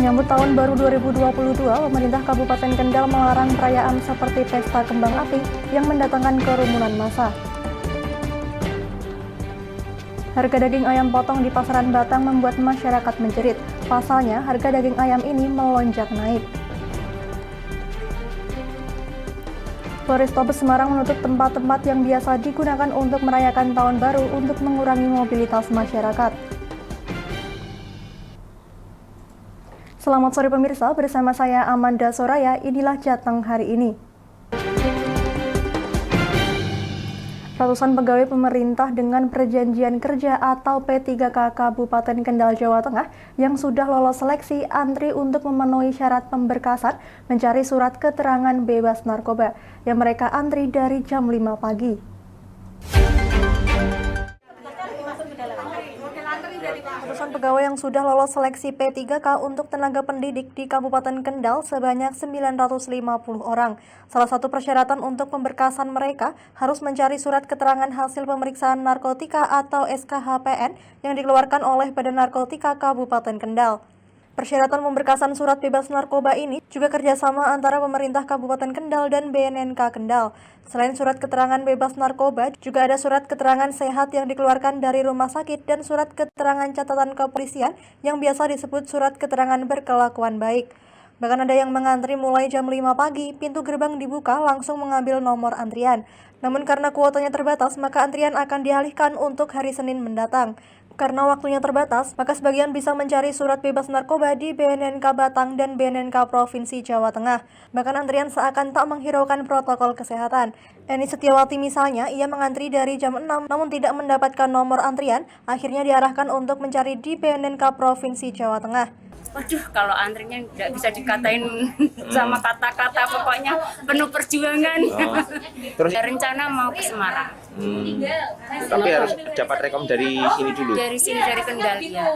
Menyambut tahun baru 2022, pemerintah Kabupaten Kendal melarang perayaan seperti pesta kembang api yang mendatangkan kerumunan massa. Harga daging ayam potong di pasaran Batang membuat masyarakat menjerit. Pasalnya, harga daging ayam ini melonjak naik. Polrestabes Semarang menutup tempat-tempat yang biasa digunakan untuk merayakan tahun baru untuk mengurangi mobilitas masyarakat. Selamat sore pemirsa, bersama saya Amanda Soraya, inilah Jateng hari ini. Ratusan pegawai pemerintah dengan perjanjian kerja atau P3K Kabupaten Kendal, Jawa Tengah yang sudah lolos seleksi antri untuk memenuhi syarat pemberkasan mencari surat keterangan bebas narkoba yang mereka antri dari jam 5 pagi. Ratusan pegawai yang sudah lolos seleksi P3K untuk tenaga pendidik di Kabupaten Kendal sebanyak 950 orang. Salah satu persyaratan untuk pemberkasan mereka harus mencari surat keterangan hasil pemeriksaan narkotika atau SKHPN yang dikeluarkan oleh Badan Narkotika Kabupaten Kendal. Persyaratan pemberkasan surat bebas narkoba ini juga kerjasama antara pemerintah Kabupaten Kendal dan BNNK Kendal. Selain surat keterangan bebas narkoba, juga ada surat keterangan sehat yang dikeluarkan dari rumah sakit dan surat keterangan catatan kepolisian yang biasa disebut surat keterangan berkelakuan baik. Bahkan ada yang mengantri mulai jam 5 pagi, pintu gerbang dibuka langsung mengambil nomor antrian. Namun karena kuotanya terbatas, maka antrian akan dialihkan untuk hari Senin mendatang. Karena waktunya terbatas, maka sebagian bisa mencari surat bebas narkoba di BNNK Batang dan BNNK Provinsi Jawa Tengah. Bahkan antrian seakan tak menghiraukan protokol kesehatan. Eni Setiawati misalnya, ia mengantri dari jam 6 namun tidak mendapatkan nomor antrian, akhirnya diarahkan untuk mencari di BNNK Provinsi Jawa Tengah. Waduh, kalau antrinya nggak bisa dikatain sama kata-kata, pokoknya penuh perjuangan. Terus rencana mau ke Semarang. Tapi harus dapat rekom dari sini dulu. Dari sini, dari Kendal ya.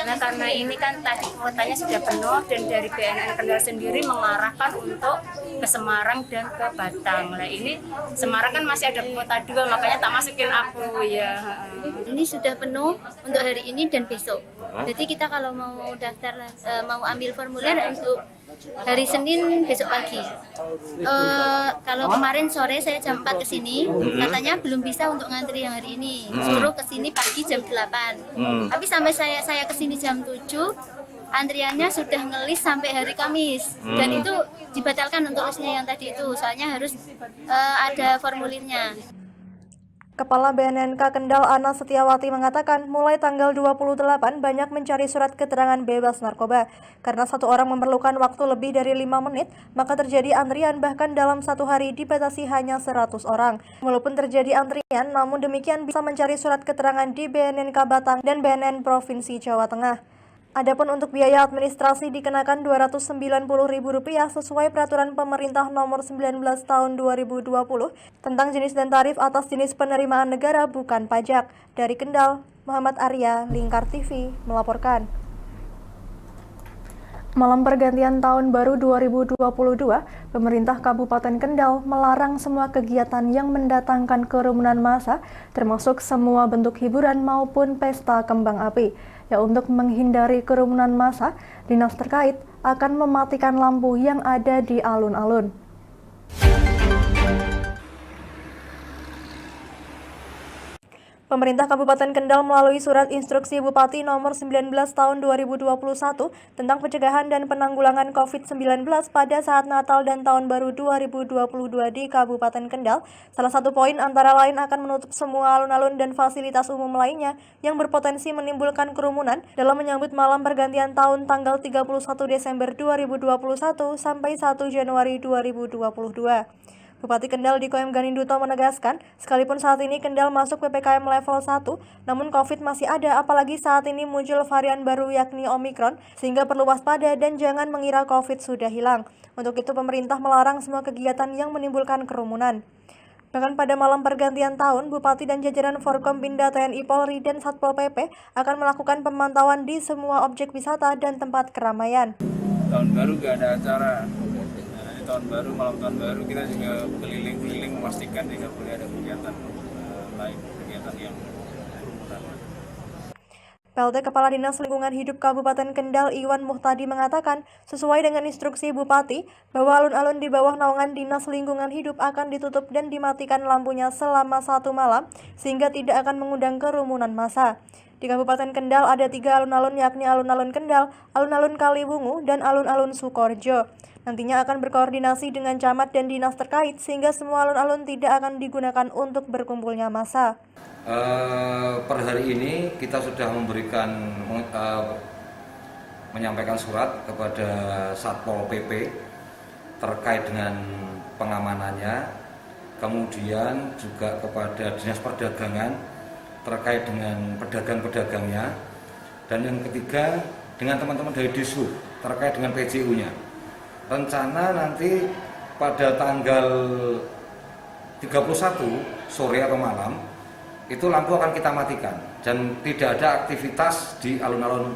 Nah, karena ini kan tadi kuotanya sudah penuh dan dari BNN Kendal sendiri mengarahkan untuk ke Semarang dan ke Batang. Nah, ini Semarang kan masih ada kuota 2, makanya tak masukin aku ya. Ini sudah penuh untuk hari ini dan besok. Jadi kita kalau mau daftar, mau ambil formulir untuk hari Senin besok pagi. Kalau kemarin sore saya jam 4 ke sini, katanya belum bisa untuk ngantri yang hari ini. Suruh ke sini pagi jam 8. Tapi sampai saya ke sini jam 7, antriannya sudah ngelis sampai hari Kamis. Dan itu dibatalkan untuk lisnya yang tadi itu, soalnya harus ada formulirnya. Kepala BNNK Kendal Ana Setiawati mengatakan mulai tanggal 28 banyak mencari surat keterangan bebas narkoba. Karena satu orang memerlukan waktu lebih dari 5 menit, maka terjadi antrian bahkan dalam satu hari dibatasi hanya 100 orang. Walaupun terjadi antrian, namun demikian bisa mencari surat keterangan di BNNK Batang dan BNN Provinsi Jawa Tengah. Adapun untuk biaya administrasi dikenakan Rp290.000 sesuai peraturan pemerintah nomor 19 tahun 2020 tentang jenis dan tarif atas jenis penerimaan negara bukan pajak. Dari Kendal, Muhammad Arya, Lingkar TV, melaporkan. Malam pergantian tahun baru 2022, pemerintah Kabupaten Kendal melarang semua kegiatan yang mendatangkan kerumunan massa, termasuk semua bentuk hiburan maupun pesta kembang api. Ya, untuk menghindari kerumunan massa, dinas terkait akan mematikan lampu yang ada di alun-alun. Pemerintah Kabupaten Kendal melalui surat instruksi Bupati nomor 19 tahun 2021 tentang pencegahan dan penanggulangan COVID-19 pada saat Natal dan Tahun Baru 2022 di Kabupaten Kendal. Salah satu poin antara lain akan menutup semua alun-alun dan fasilitas umum lainnya yang berpotensi menimbulkan kerumunan dalam menyambut malam pergantian tahun tanggal 31 Desember 2021 sampai 1 Januari 2022. Bupati Kendal Diko M. Ganinduto menegaskan, sekalipun saat ini Kendal masuk PPKM level 1, namun COVID masih ada, apalagi saat ini muncul varian baru yakni Omikron, sehingga perlu waspada dan jangan mengira COVID sudah hilang. Untuk itu pemerintah melarang semua kegiatan yang menimbulkan kerumunan. Bahkan pada malam pergantian tahun, Bupati dan jajaran Forkompinda TNI Polri dan Satpol PP akan melakukan pemantauan di semua objek wisata dan tempat keramaian. Tahun baru gak ada acara. Tahun baru, malam tahun baru kita juga keliling-keliling memastikan tidak boleh ada kegiatan lain, kegiatan yang PLT Kepala Dinas Lingkungan Hidup Kabupaten Kendal Iwan Muhtadi mengatakan, sesuai dengan instruksi Bupati, bahwa alun-alun di bawah naungan Dinas Lingkungan Hidup akan ditutup dan dimatikan lampunya selama 1 malam, sehingga tidak akan mengundang kerumunan massa. Di Kabupaten Kendal ada 3 alun-alun, yakni alun-alun Kendal, alun-alun Kaliwungu, dan alun-alun Sukorejo. Nantinya akan berkoordinasi dengan camat dan dinas terkait sehingga semua alun-alun tidak akan digunakan untuk berkumpulnya massa. Per hari ini kita sudah menyampaikan surat kepada Satpol PP terkait dengan pengamanannya, kemudian juga kepada Dinas Perdagangan terkait dengan pedagang-pedagangnya, dan yang ketiga dengan teman-teman dari Dishub terkait dengan PJU-nya. Rencana nanti pada tanggal 31 sore atau malam itu lampu akan kita matikan dan tidak ada aktivitas di alun-alun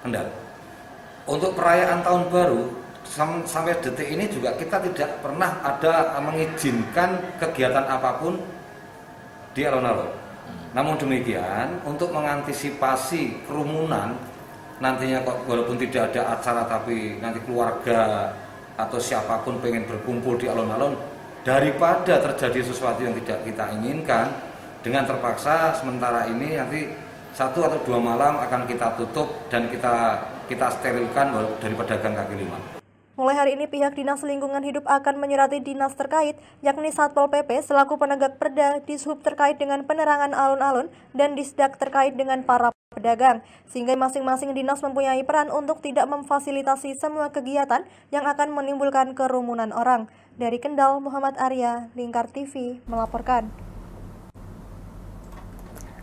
Kendal. Untuk perayaan tahun baru sampai detik ini juga kita tidak pernah ada mengizinkan kegiatan apapun di alun-alun. Namun demikian, untuk mengantisipasi kerumunan nantinya, walaupun tidak ada acara tapi nanti keluarga atau siapapun pengen berkumpul di alun-alun, daripada terjadi sesuatu yang tidak kita inginkan, dengan terpaksa sementara ini nanti 1 atau 2 malam akan kita tutup dan kita sterilkan dari pedagang kaki lima. Mulai hari ini pihak Dinas Lingkungan Hidup akan menyurati dinas terkait, yakni Satpol PP selaku penegak perda, Dishub terkait dengan penerangan alun-alun, dan Disdak terkait dengan para pedagang, sehingga masing-masing dinas mempunyai peran untuk tidak memfasilitasi semua kegiatan yang akan menimbulkan kerumunan orang. Dari Kendal, Muhammad Arya, Lingkar TV, melaporkan.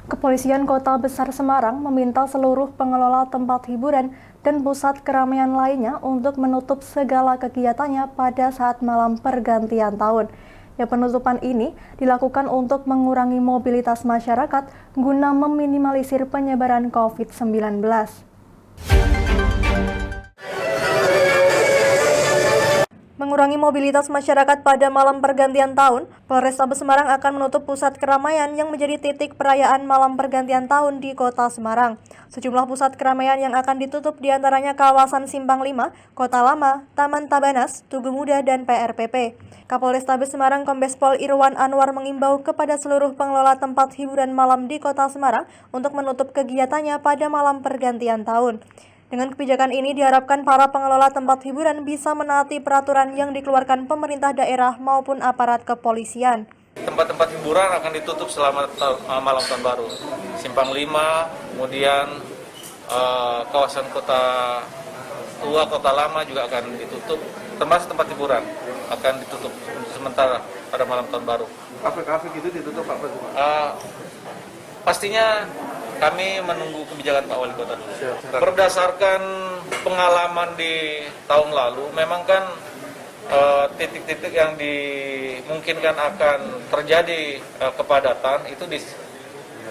Kepolisian Kota Besar Semarang meminta seluruh pengelola tempat hiburan dan pusat keramaian lainnya untuk menutup segala kegiatannya pada saat malam pergantian tahun. Ya, penutupan ini dilakukan untuk mengurangi mobilitas masyarakat guna meminimalisir penyebaran COVID-19. Mengurangi mobilitas masyarakat pada malam pergantian tahun, Polrestabes Semarang akan menutup pusat keramaian yang menjadi titik perayaan malam pergantian tahun di Kota Semarang. Sejumlah pusat keramaian yang akan ditutup diantaranya kawasan Simpang 5, Kota Lama, Taman Tabanas, Tugu Muda, dan PRPP. Kapolrestabes Semarang Kombes Pol Irwan Anwar mengimbau kepada seluruh pengelola tempat hiburan malam di Kota Semarang untuk menutup kegiatannya pada malam pergantian tahun. Dengan kebijakan ini diharapkan para pengelola tempat hiburan bisa menaati peraturan yang dikeluarkan pemerintah daerah maupun aparat kepolisian. Tempat-tempat hiburan akan ditutup selama malam tahun baru. Simpang 5, kemudian kawasan Kota Tua, Kota Lama juga akan ditutup. Termasuk tempat hiburan akan ditutup untuk sementara pada malam tahun baru. Kafe-kafe gitu ditutup Pak? Pastinya kami menunggu kebijakan Pak Wali Kota dulu. Berdasarkan pengalaman di tahun lalu, memang kan titik-titik yang dimungkinkan akan terjadi kepadatan itu di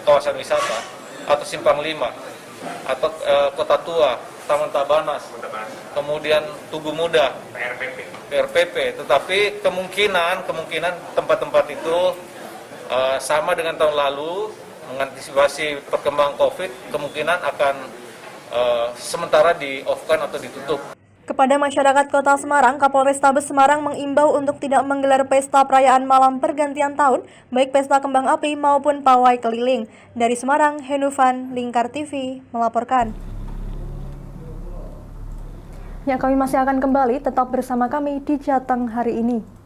kawasan wisata atau Simpang 5 atau Kota Tua, Taman Tabanas, kemudian Tugu Muda, PRPP. Tetapi kemungkinan tempat-tempat itu sama dengan tahun lalu, mengantisipasi perkembangan COVID, kemungkinan akan sementara di-off-kan atau ditutup. Kepada masyarakat Kota Semarang, Kapolrestabes Semarang mengimbau untuk tidak menggelar pesta perayaan malam pergantian tahun, baik pesta kembang api maupun pawai keliling. Dari Semarang, Henufan, Lingkar TV, melaporkan. Ya, kami masih akan kembali, tetap bersama kami di Jateng hari ini.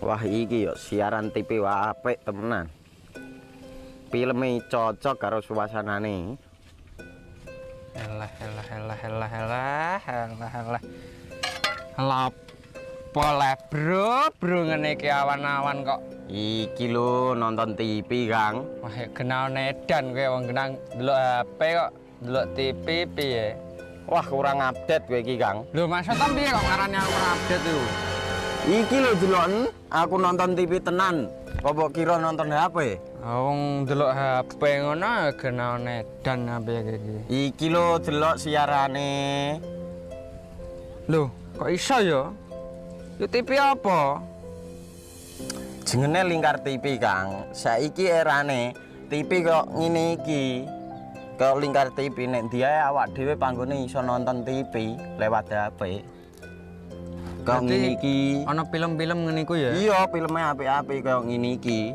Wah, iki yo siaran TV wae apik temenan. Filme cocok karo suasanane. Elah. Lah, bro ngene iki awan-awan kok. Iki lho nonton TV, Kang. Wah, kenal nedan kowe wong genang delok HP kok delok TV piye? Wah, kurang update kowe iki, Kang. Lho, maksudnya piye kok ngarane aku update itu? Iki lho delokn, aku nonton TV tenan. Kok kira nonton HP? Wong delok HP ngono genah edan apa iki. Iki lho delok siarane. Lho, kok iso ya? Yo TV apa? Jenenge Lingkar TV, Kang. Saiki erane TV kok ngene iki. Kok Lingkar TV nek dia awak dhewe panggone iso nonton TV lewat HP. Kok ngene iki. Ana film-film ngene iku ya? Iya, filme apik-apik kaya ngene iki.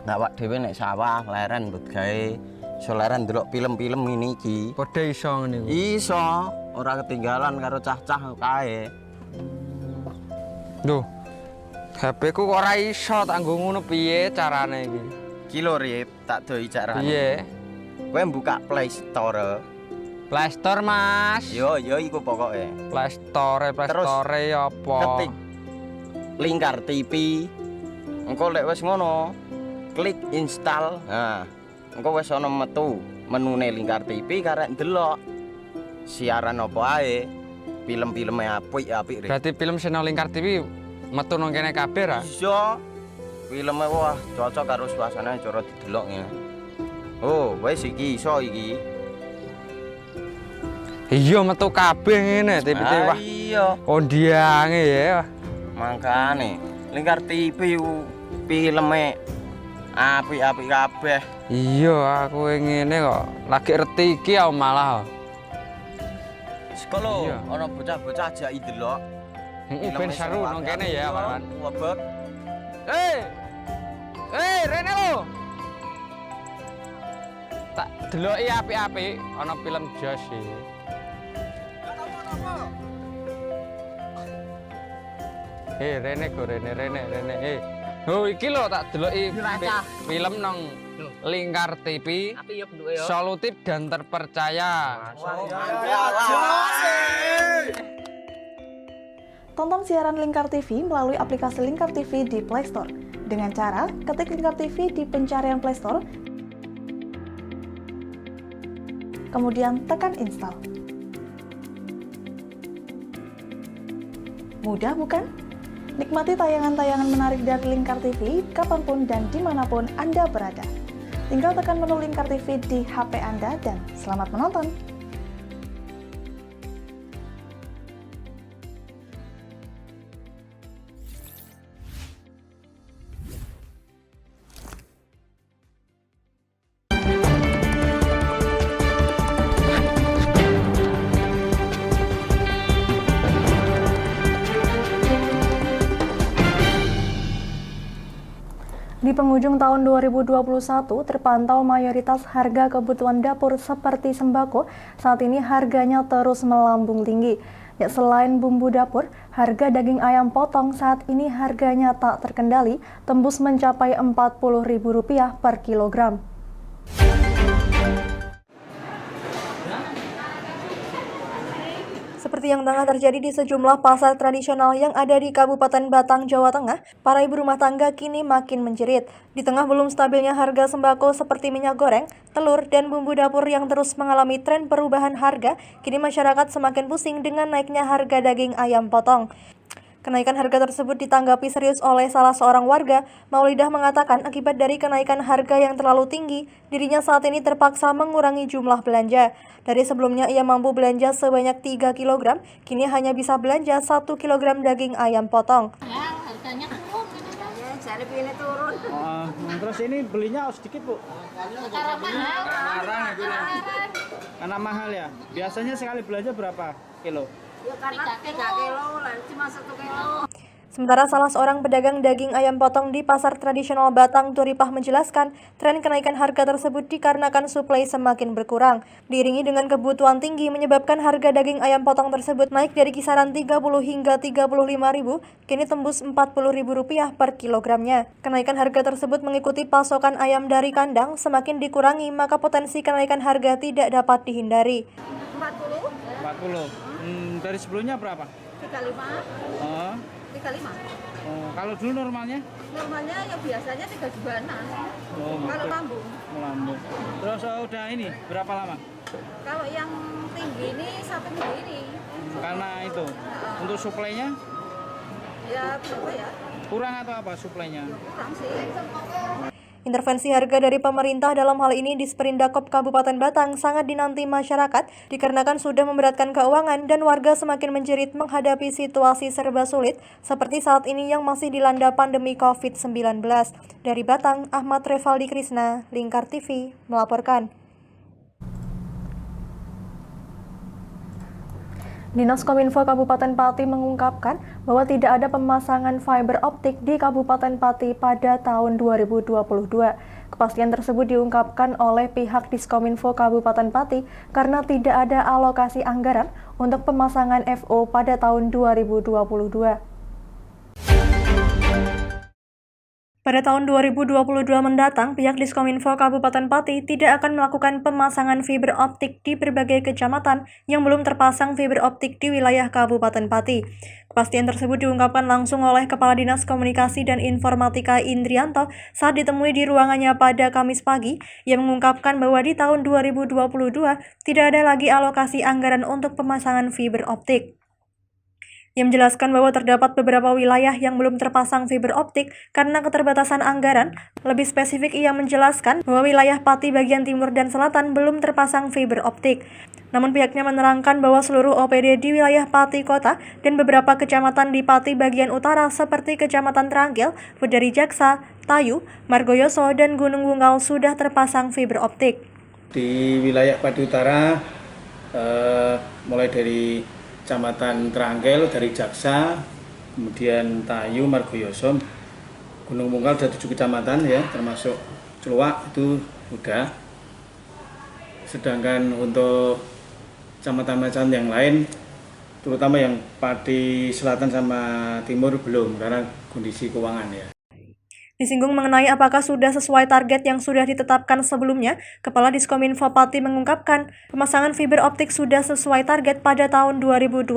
Awak dhewe nek sawah leren mbut gawe iso leren ndelok film-film ngene iki. Padha iso ngene iku. Iso, ora ketinggalan karo cah-cah kae. Lho. HP ku kok ora iso tak nggo ngono piye carane iki? Iki lho Rip, tak doi carane. Piye? Kowe buka Play Store. Play Store, Mas. Yo iku pokoke. Play Store apa? Ketik Lingkar TV. Engko lek wis ngono, klik install. Nah, engko wis ana metu menune Lingkar TV karek ndelok siaran apa ae. Film-filme apik-apik. Berarti film channel Lingkar TV metu nang kene kabeh ra? Iya. Filme wah cocok karo suasana cara didelok ya. Oh, wis iki iso iki. Iya metu kabeh ngene TV wah. Iya. Kondiange ya. Makane Lingkar TV filme apik-apik kabeh. Iya, aku ngene kok. Lagi reti iki aku malah. Sekolo, Iya. ana bocah-bocah ajak ndelok. Heeh, ben seru nang kene ya, Pak. Wabek. Rene lo. Tak deloki apik-apik ana film Jos iki. Rene go Rene. Oh, iki lho tak deloki film nang Lingkar TV. Solutif dan terpercaya. Tonton siaran Lingkar TV melalui aplikasi Lingkar TV di Play Store. Dengan cara ketik Lingkar TV di pencarian Play Store, kemudian tekan install. Mudah bukan? Nikmati tayangan-tayangan menarik dari Lingkar TV kapanpun dan dimanapun Anda berada. Tinggal tekan menu Lingkar TV di HP Anda dan selamat menonton! Di penghujung tahun 2021, terpantau mayoritas harga kebutuhan dapur seperti sembako saat ini harganya terus melambung tinggi. Ya, selain bumbu dapur, harga daging ayam potong saat ini harganya tak terkendali, tembus mencapai Rp40.000 per kilogram. Seperti yang tengah terjadi di sejumlah pasar tradisional yang ada di Kabupaten Batang, Jawa Tengah, para ibu rumah tangga kini makin menjerit. Di tengah belum stabilnya harga sembako seperti minyak goreng, telur, dan bumbu dapur yang terus mengalami tren perubahan harga, kini masyarakat semakin pusing dengan naiknya harga daging ayam potong. Kenaikan harga tersebut ditanggapi serius oleh salah seorang warga. Maulidah mengatakan akibat dari kenaikan harga yang terlalu tinggi, dirinya saat ini terpaksa mengurangi jumlah belanja. Dari sebelumnya ia mampu belanja sebanyak 3 kg, kini hanya bisa belanja 1 kg daging ayam potong. Harganya turun. Ya, cari pilih turun. Terus ini belinya sedikit, Bu? Karena mahal. Karena mahal ya? Biasanya sekali belanja berapa kilo? Ya karena 3 kilo, cuma 1 kilo. Sementara salah seorang pedagang daging ayam potong di pasar tradisional Batang Turipah menjelaskan, tren kenaikan harga tersebut dikarenakan suplai semakin berkurang. Diiringi dengan kebutuhan tinggi menyebabkan harga daging ayam potong tersebut naik dari kisaran 30 hingga 35.000, kini tembus Rp40.000 per kilogramnya. Kenaikan harga tersebut mengikuti pasokan ayam dari kandang semakin dikurangi, maka potensi kenaikan harga tidak dapat dihindari. 40. Dari sebelumnya berapa? 35. 35. Kalau dulu normalnya? Normalnya ya biasanya 3 jutaan. Kalau lambung. Melambung. Terus udah ini berapa lama? Kalau yang tinggi ini 1 minggu ini. Karena itu untuk suplainya Ya berapa ya? kurang atau apa suplainya? Kurang sih. Intervensi harga dari pemerintah dalam hal ini di Disperindak Kabupaten Batang sangat dinanti masyarakat dikarenakan sudah memberatkan keuangan dan warga semakin menjerit menghadapi situasi serba sulit seperti saat ini yang masih dilanda pandemi COVID-19. Dari Batang, Ahmad Revaldi Krisna, Lingkar TV, melaporkan. Dinas Kominfo Kabupaten Pati mengungkapkan bahwa tidak ada pemasangan fiber optik di Kabupaten Pati pada tahun 2022. Kepastian tersebut diungkapkan oleh pihak Diskominfo Kabupaten Pati karena tidak ada alokasi anggaran untuk pemasangan FO pada tahun 2022. Pada tahun 2022 mendatang, pihak Diskominfo Kabupaten Pati tidak akan melakukan pemasangan fiber optik di berbagai kecamatan yang belum terpasang fiber optik di wilayah Kabupaten Pati. Kepastian tersebut diungkapkan langsung oleh Kepala Dinas Komunikasi dan Informatika Indrianto saat ditemui di ruangannya pada Kamis pagi. Ia mengungkapkan bahwa di tahun 2022 tidak ada lagi alokasi anggaran untuk pemasangan fiber optik. Ia menjelaskan bahwa terdapat beberapa wilayah yang belum terpasang fiber optik karena keterbatasan anggaran. Lebih spesifik, ia menjelaskan bahwa wilayah Pati bagian timur dan selatan belum terpasang fiber optik. Namun pihaknya menerangkan bahwa seluruh OPD di wilayah Pati Kota dan beberapa kecamatan di Pati bagian utara seperti Kecamatan Trangkil, Wedari Jaksa, Tayu, Margoyoso, dan Gunung Wunggal sudah terpasang fiber optik. Di wilayah Pati Utara, mulai dari Kecamatan Trangkil, dari Jaksa, kemudian Tayu, Margoyoso, Gunung Wunggal ada 7 kecamatan ya, termasuk Celuak itu sudah. Sedangkan untuk kecamatan-kecamatan yang lain, terutama yang Pati Selatan sama Timur belum karena kondisi keuangan ya. Disinggung mengenai apakah sudah sesuai target yang sudah ditetapkan sebelumnya, Kepala Diskominfo Pati mengungkapkan pemasangan fiber optik sudah sesuai target pada tahun 2021.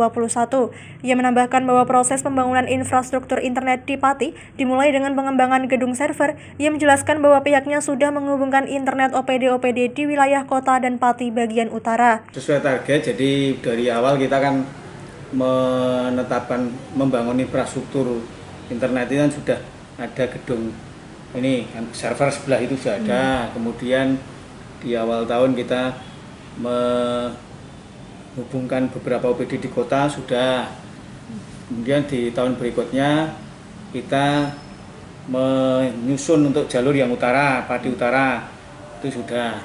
Ia menambahkan bahwa proses pembangunan infrastruktur internet di Pati dimulai dengan pengembangan gedung server. Ia menjelaskan bahwa pihaknya sudah menghubungkan internet OPD-OPD di wilayah kota dan Pati bagian utara. Sesuai target, jadi dari awal kita kan menetapkan membangun infrastruktur internet itu kan sudah ada gedung ini kan, server sebelah itu sudah ada. Kemudian di awal tahun kita menghubungkan beberapa OPD di kota sudah. Kemudian di tahun berikutnya kita menyusun untuk jalur yang utara, Pati Utara itu sudah.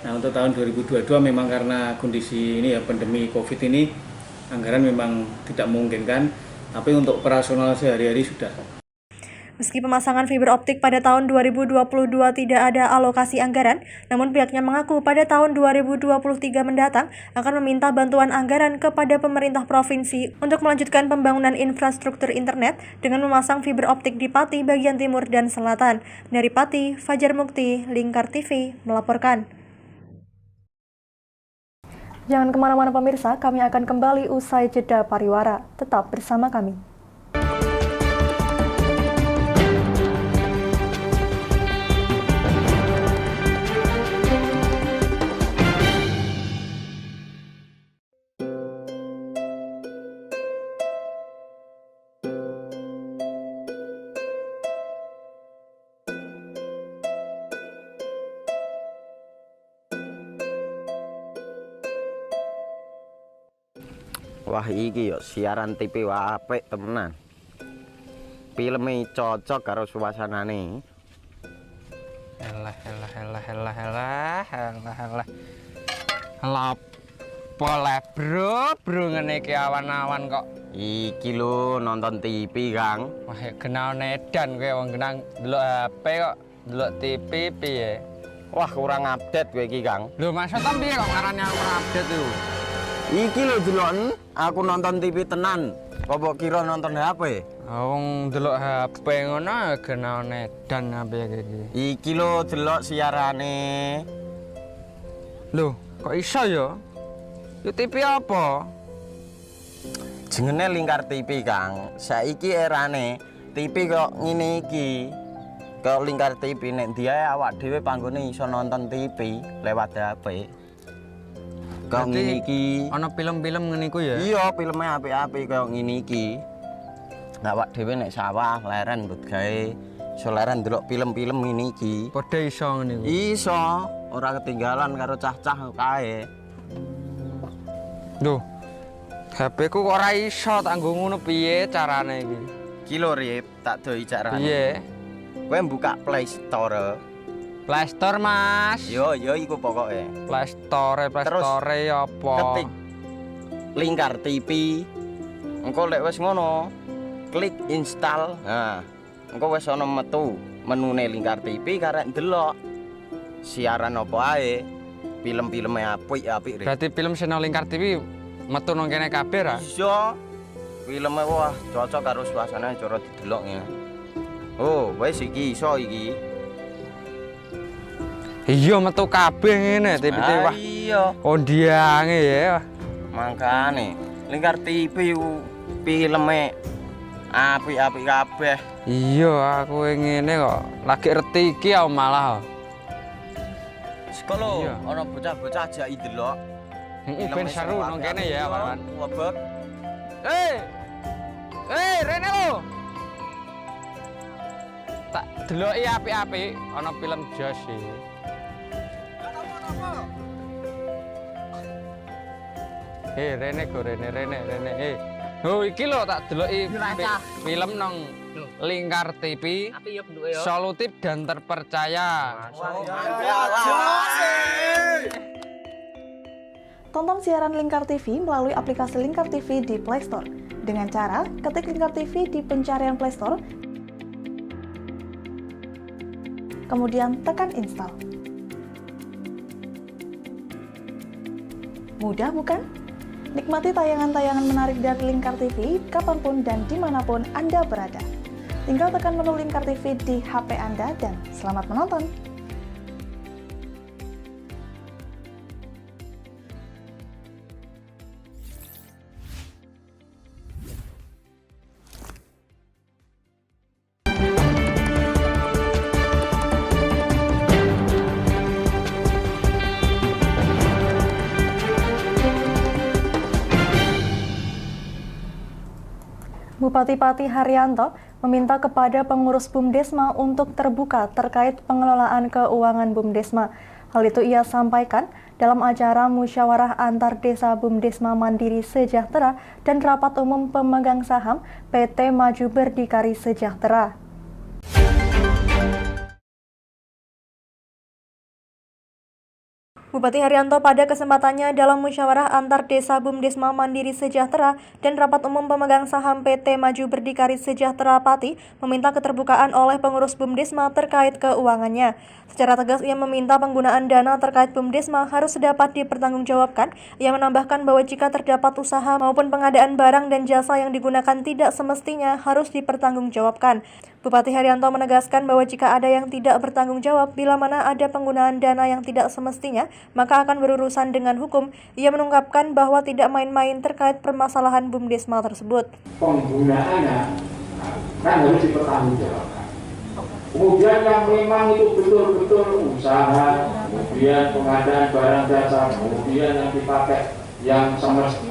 Nah, untuk tahun 2022 memang karena kondisi ini ya, pandemi COVID ini, anggaran memang tidak memungkinkan, tapi untuk operasional sehari-hari sudah. Meski pemasangan fiber optik pada tahun 2022 tidak ada alokasi anggaran, namun pihaknya mengaku pada tahun 2023 mendatang akan meminta bantuan anggaran kepada pemerintah provinsi untuk melanjutkan pembangunan infrastruktur internet dengan memasang fiber optik di Pati bagian timur dan selatan. Dari Pati, Fajar Mukti, Lingkar TV, melaporkan. Jangan kemana-mana pemirsa, kami akan kembali usai jeda pariwara. Tetap bersama kami. Wah, iki yo siaran TV wah apik temenan. Filme cocok karo suasanane. Elah. Boleh bro ngene iki awan-awan kok. Iki lho nonton TV, Kang. Wah, kenal nedan kowe wong genang delok HP kok delok TV piye? Wah, kurang update kowe iki, Kang. Lho, maksudnya piye kok ngarane aku update itu? Iki lho deloken, aku nonton TV tenan. Kok kira nonton HP? Wong delok HP ngono kenal nedan apa iki. Iki lho delok siarane. Lho, kok iso ya? Yo TV apa? Jenenge Lingkar TV, Kang. Saiki erane TV kok ngene iki. Kok Lingkar TV nek dia awak dhewe panggone iso nonton TV lewat HP. Kok ngene iki. Ana film-film ngene iku ya? Iya, filme apik-apik kaya ngene iki. Awak dhewe nek sawah leren mbut gawe iso leren ndelok film-film ngene iki. Padha iso ngene iku. Iso, ora ketinggalan karo cah-cah kae. Duh. HP ku kok ora iso tak nggo ngono piye carane iki? Iki lho Rip, tak doi carane. Piye? Kowe buka Play Store. Play Store, Mas. Yo iku pokoke. Play Store apa? Ketik Lingkar TV. Engko lek wis ngono, klik install. Nah, engko wis ana metu menune Lingkar TV karek ndelok siaran apa ae. Film-filme apik-apik. Berarti film channel Lingkar TV metu nang kene kabeh ra? Iso. Filme wah cocok karo suasana cara didelok ya. Oh, wis iki iso iki. Iya metu kabeh ngene TV-TV wah. Iya. Kondiange ya. Mangkane Lingkar TV ku filme apik-apik kabeh. Iya, aku ngene kok. Lagi reti iki aku malah. Sekolo, ana bocah-bocah ajak ndelok. Ben seru nang kene ya, Wan. Wabek. Rene lo. Tak deloki apik-apik ana film Jos iki. Rene go Rene. Oh iki lho tak deloki film nang Lingkar TV. Solutif dan terpercaya. Tonton siaran Lingkar TV melalui aplikasi Lingkar TV di Play Store. Dengan cara ketik Lingkar TV di pencarian Play Store, kemudian tekan install. Mudah bukan? Nikmati tayangan-tayangan menarik dari Lingkar TV kapanpun dan dimanapun Anda berada. Tinggal tekan menu Lingkar TV di HP Anda dan selamat menonton! Bupati Pati Haryanto meminta kepada pengurus BUMDesma untuk terbuka terkait pengelolaan keuangan BUMDesma. Hal itu ia sampaikan dalam acara musyawarah antar desa BUMDesma Mandiri Sejahtera dan rapat umum pemegang saham PT Maju Berdikari Sejahtera. Bupati Haryanto pada kesempatannya dalam musyawarah antar desa BUMDesma Mandiri Sejahtera dan rapat umum pemegang saham PT Maju Berdikari Sejahtera Pati meminta keterbukaan oleh pengurus BUMDesma terkait keuangannya. Secara tegas ia meminta penggunaan dana terkait BUMDesma harus dapat dipertanggungjawabkan. Ia menambahkan bahwa jika terdapat usaha maupun pengadaan barang dan jasa yang digunakan tidak semestinya harus dipertanggungjawabkan. Bupati Haryanto menegaskan bahwa jika ada yang tidak bertanggung jawab bila mana ada penggunaan dana yang tidak semestinya, maka akan berurusan dengan hukum. Ia mengungkapkan bahwa tidak main-main terkait permasalahan BUMDesma tersebut. Penggunaannya kan harus dipertanggungjawabkan. Kemudian yang memang itu betul-betul usaha, kemudian pengadaan barang jasa, kemudian yang dipakai yang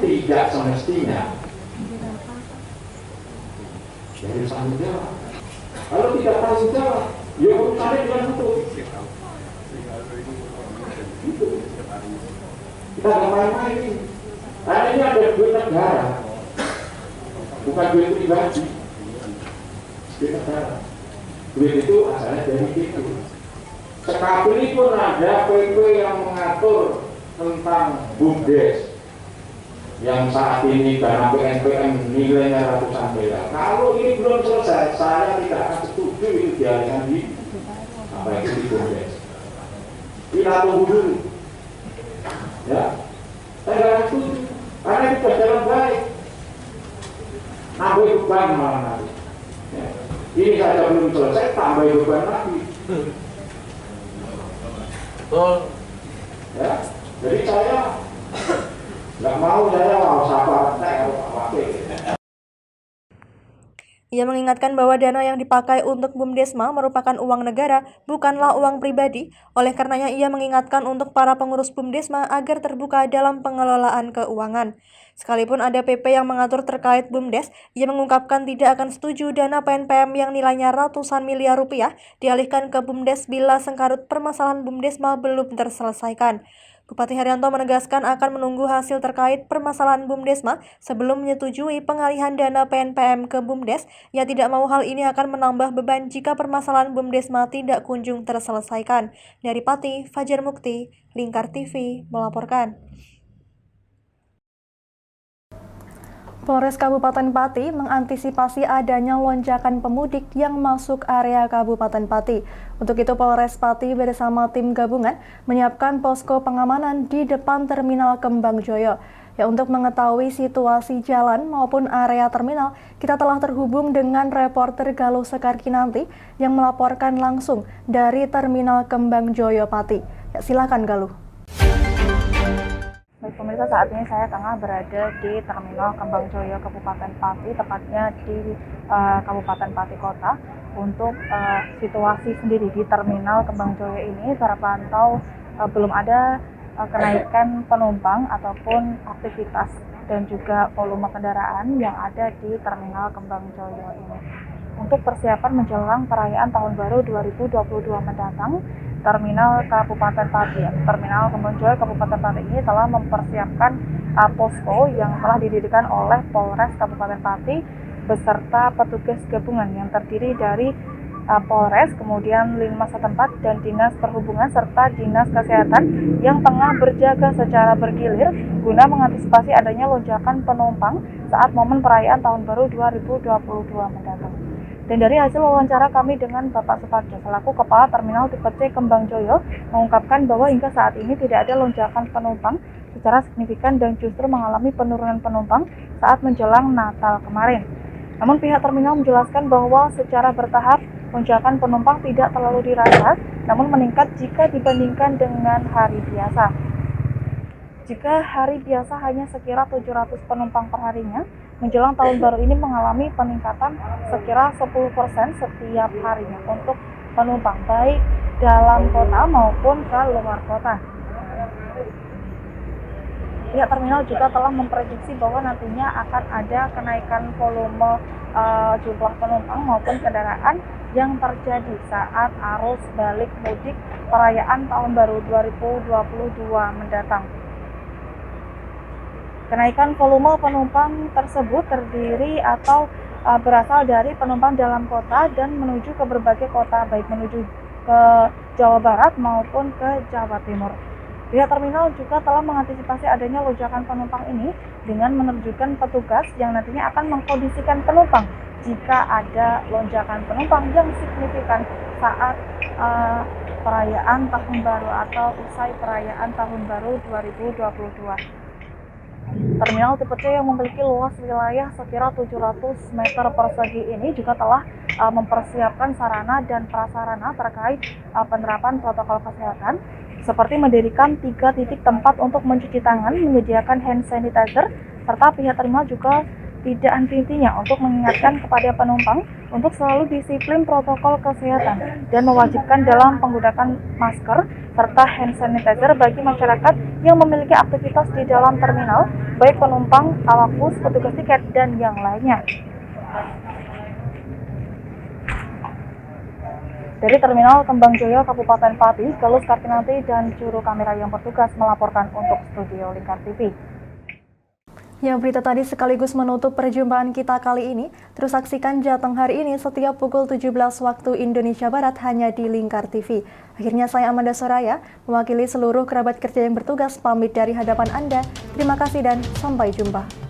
tidak semestinya, jadi tanggung jawab. Kalau tidak tanggung jawab, ya urusannya dengan hukum. Kita nggak main-main. Karena ini ada duit negara, bukan duit pribadi. Duit negara. Duit itu asalnya dari itu. Sekali pun ada PP yang mengatur tentang BUMDes yang saat ini barang PNPM nilainya ratusan miliar. Kalau ini belum selesai, saya tidak akan setuju itu dialihkan di di BUMDes. Kita tunggu dulu. Ya, saya tidak setuju karena itu sudah jalan baik. Nambah beban malah nanti. Ya. Ini saja belum selesai, tambah beban lagi. Ya, jadi saya nggak mau, saya mau sabar, saya harus wakil. Ia mengingatkan bahwa dana yang dipakai untuk BUMDesma merupakan uang negara, bukanlah uang pribadi. Oleh karenanya ia mengingatkan untuk para pengurus BUMDesma agar terbuka dalam pengelolaan keuangan. Sekalipun ada PP yang mengatur terkait BUMDes, ia mengungkapkan tidak akan setuju dana PNPM yang nilainya ratusan miliar rupiah dialihkan ke BUMDes bila sengkarut permasalahan BUMDesma belum terselesaikan. Bupati Haryanto menegaskan akan menunggu hasil terkait permasalahan BUMDesma sebelum menyetujui pengalihan dana PNPM ke BUMDes. Ia tidak mau hal ini akan menambah beban jika permasalahan BUMDesma tidak kunjung terselesaikan. Dari Pati, Fajar Mukti, Lingkar TV melaporkan. Polres Kabupaten Pati mengantisipasi adanya lonjakan pemudik yang masuk area Kabupaten Pati. Untuk itu Polres Pati bersama tim gabungan menyiapkan posko pengamanan di depan Terminal Kembang Joyo. Ya, untuk mengetahui situasi jalan maupun area terminal, kita telah terhubung dengan reporter Galuh Sekarkinanti yang melaporkan langsung dari Terminal Kembang Joyo Pati. Ya, silakan Galuh. Baik pemirsa, saat ini saya tengah berada di Terminal Kembang Joyo Kabupaten Pati, tepatnya di Kabupaten Pati Kota. Untuk situasi sendiri di Terminal Kembang Joyo ini terpantau belum ada kenaikan penumpang ataupun aktivitas dan juga volume kendaraan yang ada di Terminal Kembang Joyo ini. Untuk persiapan menjelang perayaan Tahun Baru 2022 mendatang, Terminal Kabupaten Pati, Terminal Kembang Joyo Kabupaten Pati ini telah mempersiapkan posko yang telah didirikan oleh Polres Kabupaten Pati beserta petugas gabungan yang terdiri dari Polres, kemudian Linmas setempat dan Dinas Perhubungan serta Dinas Kesehatan yang tengah berjaga secara bergilir guna mengantisipasi adanya lonjakan penumpang saat momen perayaan Tahun Baru 2022 mendatang. Dan dari hasil wawancara kami dengan Bapak Suparjo selaku Kepala Terminal Tipe C Kembang Joyo mengungkapkan bahwa hingga saat ini tidak ada lonjakan penumpang secara signifikan dan justru mengalami penurunan penumpang saat menjelang Natal kemarin. Namun pihak terminal menjelaskan bahwa secara bertahap lonjakan penumpang tidak terlalu dirasa, namun meningkat jika dibandingkan dengan hari biasa. Jika hari biasa hanya sekira 700 penumpang per harinya, menjelang Tahun Baru ini mengalami peningkatan sekira 10% setiap harinya untuk penumpang, baik dalam kota maupun ke luar kota. Pihak terminal juga telah memprediksi bahwa nantinya akan ada kenaikan volume jumlah penumpang maupun kendaraan yang terjadi saat arus balik mudik perayaan Tahun Baru 2022 mendatang. Kenaikan volume penumpang tersebut terdiri atau berasal dari penumpang dalam kota dan menuju ke berbagai kota, baik menuju ke Jawa Barat maupun ke Jawa Timur. Pihak terminal juga telah mengantisipasi adanya lonjakan penumpang ini dengan menerjunkan petugas yang nantinya akan mengkondisikan penumpang jika ada lonjakan penumpang yang signifikan saat perayaan Tahun Baru atau usai perayaan Tahun Baru 2022. Terminal Tipe C yang memiliki luas wilayah sekira 700 meter persegi ini juga telah mempersiapkan sarana dan prasarana terkait penerapan protokol kesehatan seperti mendirikan 3 titik tempat untuk mencuci tangan, menyediakan hand sanitizer, serta pihak terminal juga tidak henti-hentinya untuk mengingatkan kepada penumpang untuk selalu disiplin protokol kesehatan dan mewajibkan dalam menggunakan masker serta hand sanitizer bagi masyarakat yang memiliki aktivitas di dalam terminal, baik penumpang, awak bus, petugas tiket, dan yang lainnya. Dari Terminal Kembang Joyo Kabupaten Pati, Galuh Sekarkinanti dan juru kamera yang bertugas melaporkan untuk Studio Lingkar TV. Ya, berita tadi sekaligus menutup perjumpaan kita kali ini. Terus saksikan Jateng hari ini setiap pukul 17 waktu Indonesia Barat hanya di Lingkar TV. Akhirnya saya Amanda Soraya, mewakili seluruh kerabat kerja yang bertugas pamit dari hadapan Anda. Terima kasih dan sampai jumpa.